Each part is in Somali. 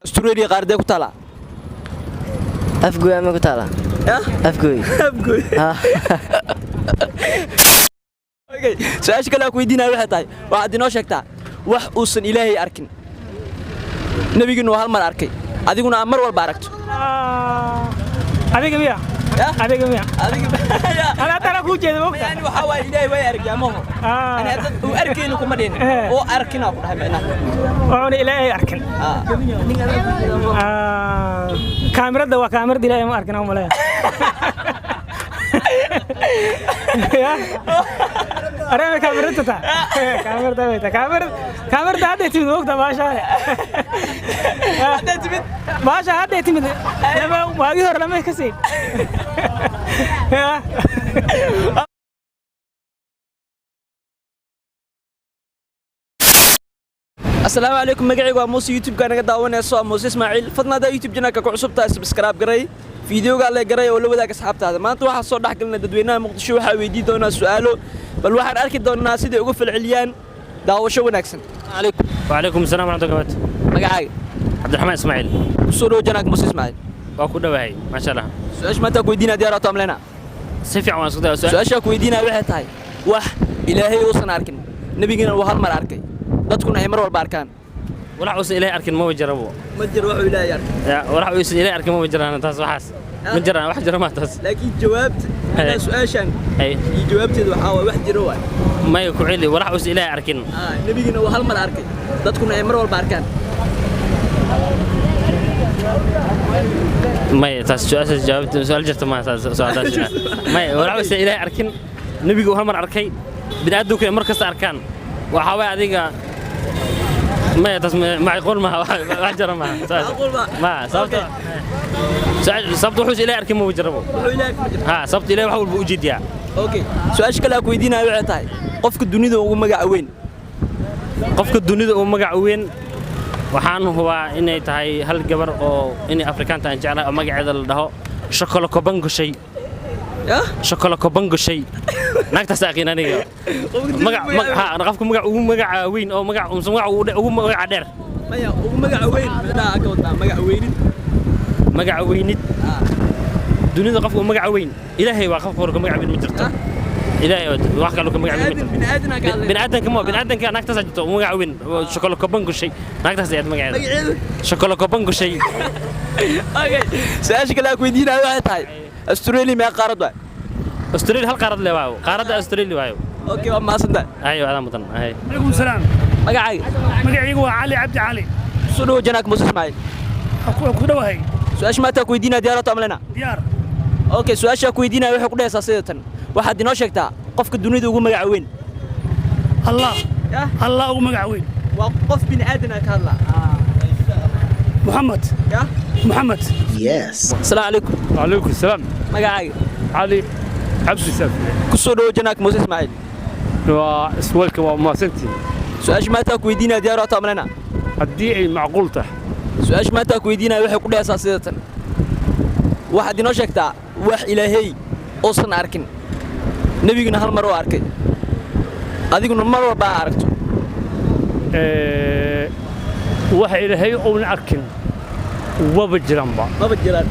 Australia qaarday ku taala afgooy ama ku taala afgooy okay su'aasha kale ku weydiinaa waxay tahay waxaad inoo sheegtaa wax uusan ilaahay arkin nabiguna hal mar arkay adiguna mar walba aragto adiga miya adiga ana tara ku jeedo waqti yani waxa waa ilaahay way arkaa ma ana dad uu arkayno kuma dhin oo arkina ku dhahay macnaha oo ilaahay arkin kaamirada waa kaamirada ilaahay ma arkina ma leeyahay أنا كاميرا تا كاميرا هذا تيمد وقت باشا هذا تيمد ما يقدر لما يكسي السلام عليكم مقعي وموسى يوتيوب كان قد داونا سو موسى اسماعيل فضنا دا يوتيوب جناك كعصبتا سبسكرايب قري فيديو قال لي قري ولا وداك اصحابتاada maanta waxa soo dhaxgalna dadweynaha muqdisho waxa weydii doona su'aalo bal waxaan arki doonaa sida ugu falceliyaan daawasho wanaagsan عليكم وعليكم السلام ورحمة الله وبركاته magacaaga عبد الرحمن إسماعيل soo dhoo janaak موسى اسماعيل waa ku dhawahay ما شاء الله su'aash maanta ku weydiinaa diyaar aad amleena si fiican waan isku dayaa su'aasha ku weydiinaa waxay tahay wax ilaahay uusan arkin nabigina uu hal mar arkay dadkuna ay mar walba arkaan walax uusan ilaahay arkin ma wajrabo ma jiro wax ilaahay arkay walax uusan ilaahay arkin ma wajraan taas waxaas ma jiraan wax jira ma taas laakiin jawaabta su'aashan ay jawaabteedu waxa wax jiro waa ma ku cili walax uusan ilaahay arkin nabigina uu hal mar arkay dadkuna ay mar walba arkaan ما تسأل جوابت سؤال جرت ما سؤال ما ولا بس إلهي أركن نبي جوهم أركي بنادو كل مركز أركان وحواي هذيك ما ما يقول ما واجر ما صبت صبت وحوش إلهي أركن مو بجربه ها صبت إلهي وحول بوجد يا أوكي سؤال شكلها كويدين هاي وعتاي قفك الدنيا ومجا وين قفك الدنيا ومجا وين waxaan hubaa inay tahay hal gabar oo inay afrikaanta aan jeclahay oo magaceeda la dhaho Chocolate Kobangoshay Chocolate Kobangoshay naagtaas aqeen aniga qofku magac weyn oo magac ugu magac dheer maya ugu magac weyn midaa ka wada magac weynid dunida qofku magac weyn ilaahay waa qofku horka magac weyn ma jirto إلهي واحد قالوا كم قاعد بنادم كم بنادم كان نكتة سجته ومقعوين شوكولا كوبانجو شيء نكتة سجت مقعد شوكولا كوبانجو شيء أوكي سأشوف كلا كويدين هاي هاي أستراليا ما قارد واي أستراليا هل قارد لواو قارد أستراليا وايو أوكي ما صدق أيوة هذا مطن هاي عليكم السلام مقعي هو علي عبد علي سلو جناك موسى اسماعيل أكو دواهي سؤال ما تكويدين ديارة عملنا ديار أوكي سؤال كويدين ويحكوا كلها أساسية waxaad inoo sheegtaa qofka dunida ugu magac weyn Allah ugu magac weyn waa qof bini aadan ka hadla Muhammad yes assalamu alaykum wa alaykum assalam magacaaga Ali Abdi Safi ku soo dhaw janaak Muuse Ismaaciil waa iswalka waa maasanti su'aash maanta ku weydiinaa diyaar aad amlana hadii ay macquul tahay su'aash maanta ku weydiinaa waxay ku dhaysaa sidatan waxaad inoo sheegtaa wax ilaahay oosan arkin nabiguna hal mar oo arkay adiguna mar walba aragto waxa ilaahay oo arkin waba jiraan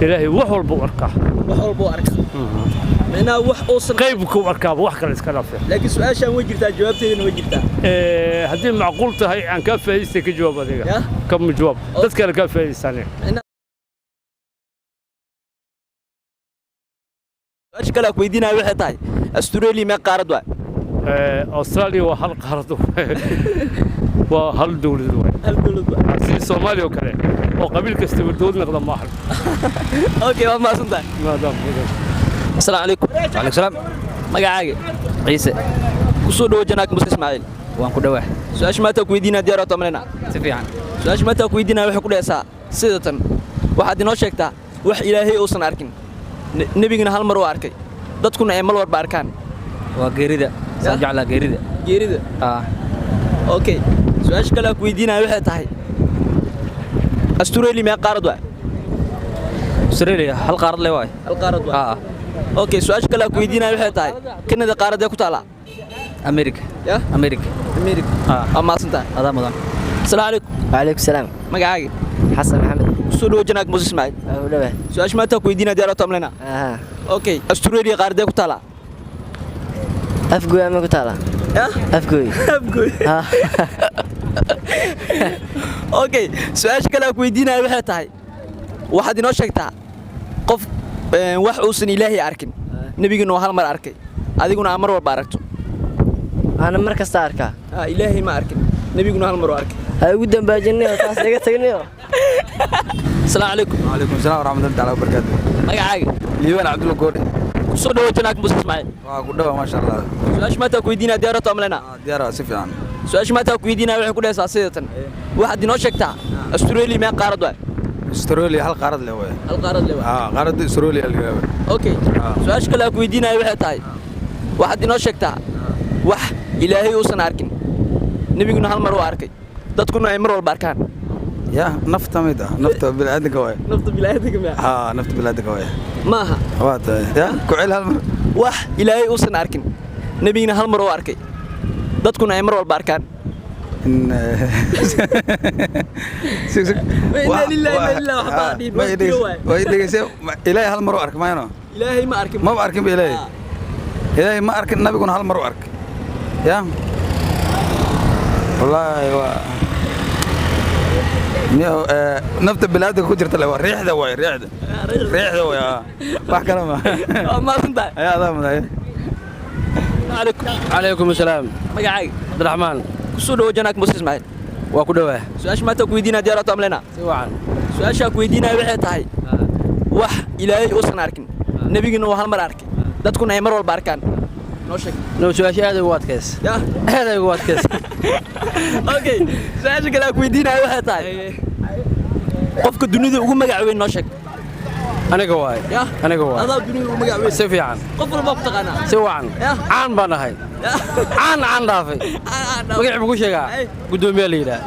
ilaahay wax walba arkaa أنا وح أوصل قيبك وأركاب وح كلا إسكالا فيه لكن سؤال شان وجرتها جوابتي إنه وجرتها هذه معقولته هي عن كافة يستك جواب هذيك كم جواب تذكر كافة يستاني أشكال أكويدينا وحداي أستراليا ما قارد واي أستراليا وهل قارد وهل دولة واي سي الصومالي وكله وقبيل كستبر دول نقدم واحد أوكي ما صدق ما دام السلام عليكم وعليكم السلام magacaaga ciise ku soo dhaw janaak Muuse Ismaaciil waan ku dhawahay su'aash maanta ku weydiinaa diyaar aad amrina si fiican su'aash maanta ku weydiinaa waxa ku dhaysaa sidatan waxaad inoo sheegtaa wax ilaahay uusan arkin nabigina hal mar oo arkay dadkuna ay mar walba arkaan waa geerida sajacla geerida okay su'aash kale ku weydiinaa waxay tahay Australia ma qaarad waay Australia hal qaarad leh waay hal qaarad waay اوكي سؤال كلا كويدينا waxay tahay Canada qaarada ku taala America America اما سنتا هذا مدن السلام عليكم. وعليكم السلام. مقعاقي حسن محمد. سولو جناك موسى اسماعيل. ودوه. سؤال ما تاكو يدينا ديارة تملنا. اوكي استراليا قاردة كتالا. أفقوي أما كتالا. أفقوي. أفقوي. اوكي سؤال كلا كو يدينا waxay tahay waxaad inoo sheegtaa qof wax uusan ilaahay arkin nabiguna hal mar arkay adiguna mar walba aragto أنا مركز تاركا. ilaahay ma arkin nabiguna hal mar arkay هاي قدام باجني وكاس دقة تجني. السلام عليكم. وعليكم السلام ورحمة الله تعالى وبركاته. مقعاقي ليوان عبد الله كوري. سولو جناك موسى اسماعيل. كلها ما شاء الله. سؤال ما تاكو يدينا ديارة تملنا. ديارة سفيان. سؤال ما تاكو يدينا waxay ku dheesaa sidatan waxaad inoo sheegtaa Australia ma qaarad waa استراليا هل قارد له وين؟ hal qaarad le waa قارد استراليا اللي هو. okay su'aash kale ku weydiinay waxay tahay waxaad inoo sheegtaa wax ilaahay uusan arkin nabiguna hal mar uu arkay dadkuna ay mar walba arkaan يا نفط ميدا نفط بالعادة كوي. nafta bilaadanka ma نفط بالعادة كوي. maaha وات يا كويل هل wax ilaahay uusan arkin nabiguna hal mar uu arkay dadkuna ay mar walba arkaan إن إنا لله وإنا إليه راجعون ما يدري ويدري سو إلهي هل مرة أرك ما ينو ilaahay ma arkin ما بأرك بإلهي إلهي ما أرك النبي يكون هل مرة أرك يا والله نفط بلادك كجرت له ريح ذا وين ريح ذا وين واحد كلامه ما كنت يا هذا من عليكم عليكم السلام. مقعاقي عبد الرحمن. سولو جناك موسى اسماعيل وكدوه. سؤال ما تاكو يدينا ديارة تملنا سواعا. سؤال ku weydiinay waxay tahay wax ilaahay uusan arkin nabiguna waa hal mar arkay dadkuna ay mar walba arkaan noo sheeg نو سؤال هذا هو كيس. ya هذا هو كيس. okay su'aasha kale ku weydiinay waxay tahay qofka dunida ugu magac weyn noo sheeg أنا قواي. ya أنا قواي. adaa dunida ugu magac weyn سفيان. qof walba ku taqaanaa سواعا. يا. عن بناهي. عن دافي. مقعد بقول شيء قدوم يليدا.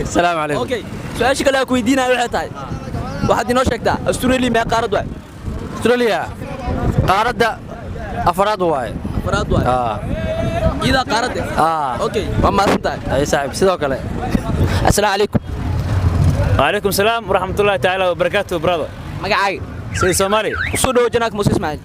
السلام عليكم. okay su'aasha kale ku weydiinay waxay tahay waxaad inoo sheegtaa Australia ma qaarad waa استراليا قارد أفراد واي. afraad waa ida qaarad okay waa maasantahay أي صاحب سيدو كله. assalaamu calaykum وعليكم السلام ورحمة الله تعالى وبركاته برادر magacaaga سيد سومالي soo dhawo janaak Muuse Ismaaciil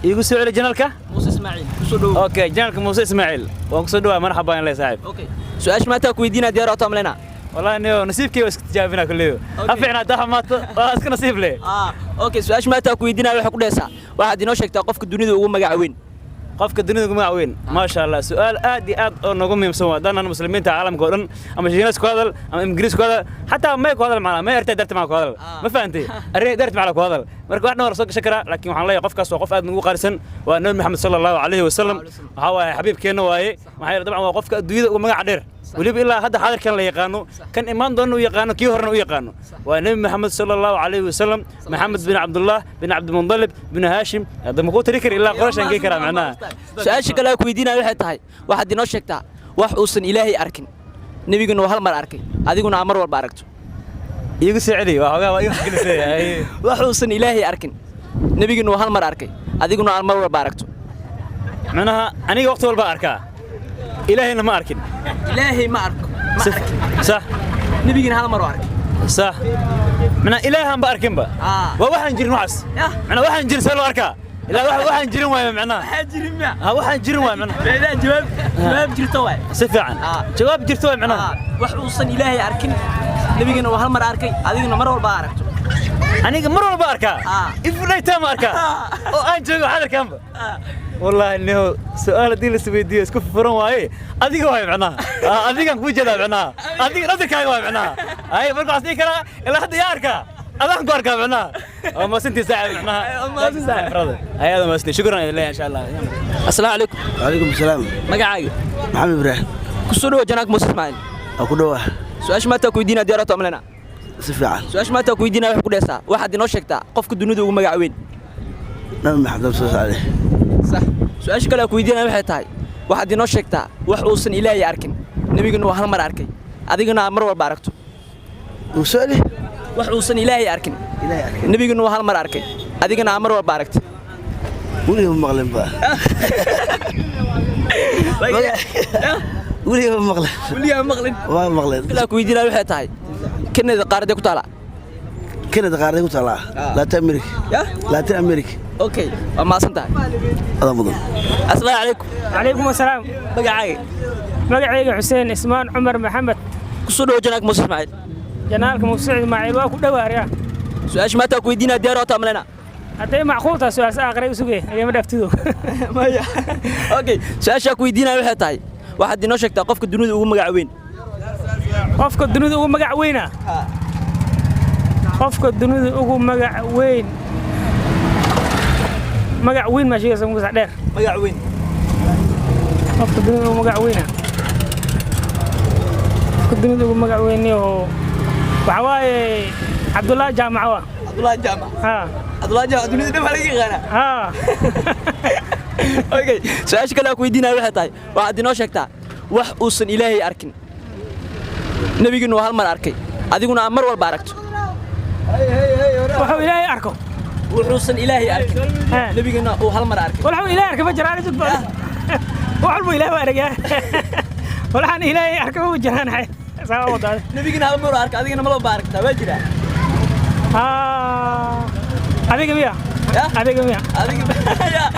يقول سؤال جنالك Muuse Ismaaciil soo dhawo اوكي جنالك موسى اسماعيل وانقصدوا مرحبا يا صاحب okay su'aash ma taa ku weydiinay diyaar oo tamlena والله انه نصيبك واسك تجاوبنا كل يوم افعنا ده ما اسك نصيب ليه okay su'aash ma taa ku weydiinay waxa ku dheesaa waxaad inoo sheegtaa qofka dunida ugu magac weyn qofka dunida ugu magac weyn ما شاء الله سؤال aad iyo aad oo nagu muhiimsan waa dadana muslimiinta caalamka oo dhan ama shiinas ku hadal ama ingiriis ku hadal حتى ما ku hadal macna ma yartay darti ma ku hadal ma fahantay arrin darti ma ku hadal marka waxna war soo shakara laakiin waxaan leeyahay qofkaas waa qof aad nagu qaarsan waa nabi maxamed sallallahu alayhi wasallam waxa waa xabiibkeena waaye maxay dabcan waa qofka dunida ugu magac dheer waliba ilaa hadda xaadirkan la yaqaano kan imaan doona uu yaqaano kii horena uu yaqaano waa nabi maxamed sallallahu alayhi wasallam maxamed bin abdullah bin abd mundalib bin hashim hada ma ku tiri kar ilaa qorashan geey kara macnaha su'aasha kale ku weydiinay waxay tahay waxaad inoo sheegtaa wax uusan ilaahay arkin nabiguna waa hal mar arkay adiguna mar walba aragto iigu sicili waa hogaa waa iigu gelisay wax uusan ilaahay arkin nabiguna waa hal mar arkay adiguna mar walba aragto macnaha aniga waqti walba arkaa ilaahayna ma arkin ilaahay ma arko صح nabiguna hal mar arkay صح من إلههم بأركن با وواحد جرين وعس أنا واحد جرين سلو أركا لا واحد جرين وين معناه حاجرين ما واحد جرين وين معناه لا جواب جرتوا سفعا جواب جرتوا معناه وحوصن إلهي أركن نبينا وهل مر أركي هذينا مرة والبا أركتو أنا مرة والبا أركا إفريت تام أركا وأنت جو هذا كم والله إنه سؤال دي لسبيدي اسكف فرن واي أديك واي معناه أديك أنك وجدا معناه أديك ردك هاي واي معناه هاي بركو أصديك أنا إلا حد ياركا أذاك باركا معناه ما سنتي ساعة معناه ما سنتي ساعة فرض هاي هذا ما سنتي شكرا لله إن شاء الله السلام عليكم وعليكم السلام مقعاي محمد إبراهيم كسروا جناك موسى إسماعيل أكدوه سؤال ما تاكو يدينا ديارة أملنا سفيان سؤال ما تاكو يدينا وحكو ديسا واحد دينو شكتا قفك الدنيا ومقعوين نعم محمد صلى الله عليه صح سؤال شكلا كو يدينا waxay tahay waxa dino sheegtaa wax uusan ilaahay arkin nabiguna waa hal mar arkay adiguna mar walba aragto وسؤالي wax uusan ilaahay arkin nabiguna waa hal mar arkay adiguna mar walba aragto ولي مغلب بقى ولي مغلى weligaa ma maqlin ما مغلى ilaa ku weydiinaa waxay tahay Canada qaaradee ku taala كندا قاعدة وطلع لا تأمريك ya لا تأمريك okay waa maasan tahay هذا مضر assalaamu calaykum calaykum asalaam magacaaga magacayga xuseen ismaan cumar maxamed ku soo dhawo janaak Muuse Ismaaciil janaalka muuse ismaaciil waa ku dhawaariya su'aasha maanta ku weydiinaa diyaar oo taamalena hadday macquul tahay su'aasha aqray u sugay ayama dhaftido maya okay su'aasha ku weydiinaa waxay tahay waxaad inoo sheegtaa qofka dunida ugu magac weyn qofka dunida ugu magac weyna qofka dunida ugu magac weyn ma sheegaysa muuse dheer magac weyn qofka dunida ugu magac weyna qofka dunida ugu magac weyniyo waxa waaye cabdullaahi jaamaco waa Abdullahi Jaamac ha Abdullahi Jaamac dunida dhan laga yaqaana ha okay su'aasha kale ku weydiinaa waxay tahay waxaad inoo sheegtaa wax uusan ilaahay arkin nabiguna hal mar arkay adiguna mar walba aragto wuxuu ilaahay arko wuxuusan ilaahay arkin nabiguna uu hal mar arkay wuxuu ilaahay arka ma jiraan jid baa wuxuu ilaahay arkaa waxaan ilaahay arka ma jiraan hay sabab wada nabiguna hal mar arkay adiguna mar walba aragtaa waa jira adiga miya adiga miya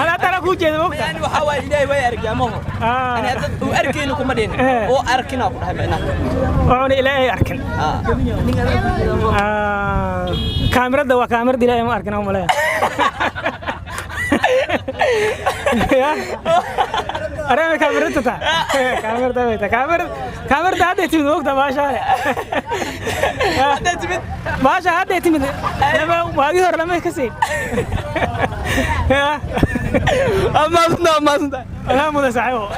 ana tara ku jeedo waqti yani waxa waa ilaahay way arkaa ma hor ani dad uu arkayna kuma dhin oo arkina ku dhahay wuxuu ilaahay arkin kaamirada waa kaamirada ilaahay ma arkina ma leeyahay أنا كاميرا تتا كاميرا هذا يتمد وقت باشا هذا يتمد ما يقدر لما يكسي ما صدق لا مو ده صحيح